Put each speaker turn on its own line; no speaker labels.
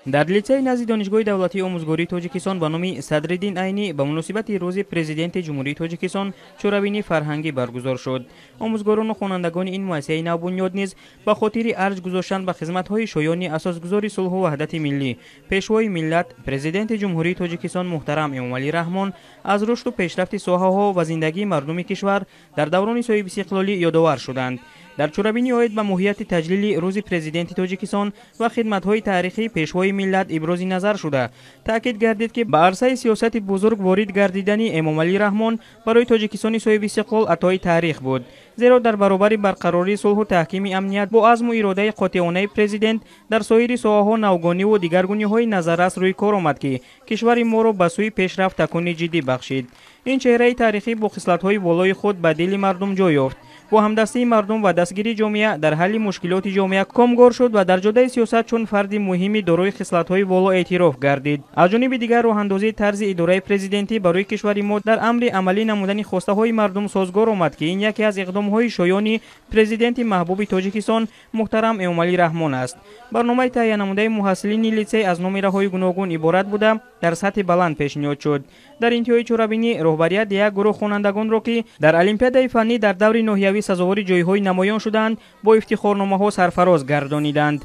дар лицеи назди донишгоҳи давлатии омӯзгории тоҷикистон ба номи Садриддин Айнӣ ба муносибати рӯзи президенти ҷумҳурии тоҷикистон чорабинии фарҳангӣ баргузор шуд. омӯзгорону хонандагони ин муассисаи навбунёд низ ба хотири арҷ гузоштан ба хизматҳои шоёни асосгузори сулҳу ваҳдати миллӣ, пешвои миллат, президенти ҷумҳурии тоҷикистон муҳтарам Эмомалӣ Раҳмон аз рушду пешрафти соҳаҳо ва зиндагии мардуми кишвар дар даврони соҳиб истиқлолӣ ёдовар шуданд. дар чорабинӣ оид ба моҳияти таҷлили рӯзи президенти тоҷикистон ва хидматҳои таърихии пешвои миллат ибрози назар шуда, таъкид гардид ки ба арсаи сиёсати бузург ворид гардидани Эмомалӣ Раҳмон барои тоҷикистони соҳиби истиқлол атои таърих буд, зеро дар баробари барқарории сулҳу таҳкими амният бо азму иродаи қотеонаи президент дар соири соҳаҳо навгониву дигаргуниҳои назаррас рӯи кор омад ки кишвари моро ба сӯи пешрафт такуни ҷиддӣ бахшид. ин чеҳраи таърихӣ бо хислатҳои болои худ ба дили мардум ҷой ёфт, бо ҳамдастии мардум ва дастгирии ҷомеа дар ҳалли мушкилоти ҷомеа комгор шуд ва дар ҷодаи сиёсат чун фарди муҳими дорои хислатҳои боло эътироф гардид. аз ҷониби дигар роҳандозии тарзи идораи президентӣ барои кишвари мо дар амри амалӣ намудани хостаҳои мардум созгор омад ки ин яке аз иқдомҳои шоёни президенти маҳбуби тоҷикистон муҳтарам Эмомалӣ Раҳмон аст. барномаи таҳия намудаи муҳассилини лицей аз номераҳои гуногун иборат буда дар сатҳи баланд пешниҳод шуд. дар интиҳои чорабинӣ роҳбарияти як гурӯҳ хонандагонро ки дар олимпиадаи фаннӣ дар даври ноҳиявӣ сазовори ҷойҳои намоён шуданд бо ифтихорномаҳо сарфароз гардониданд.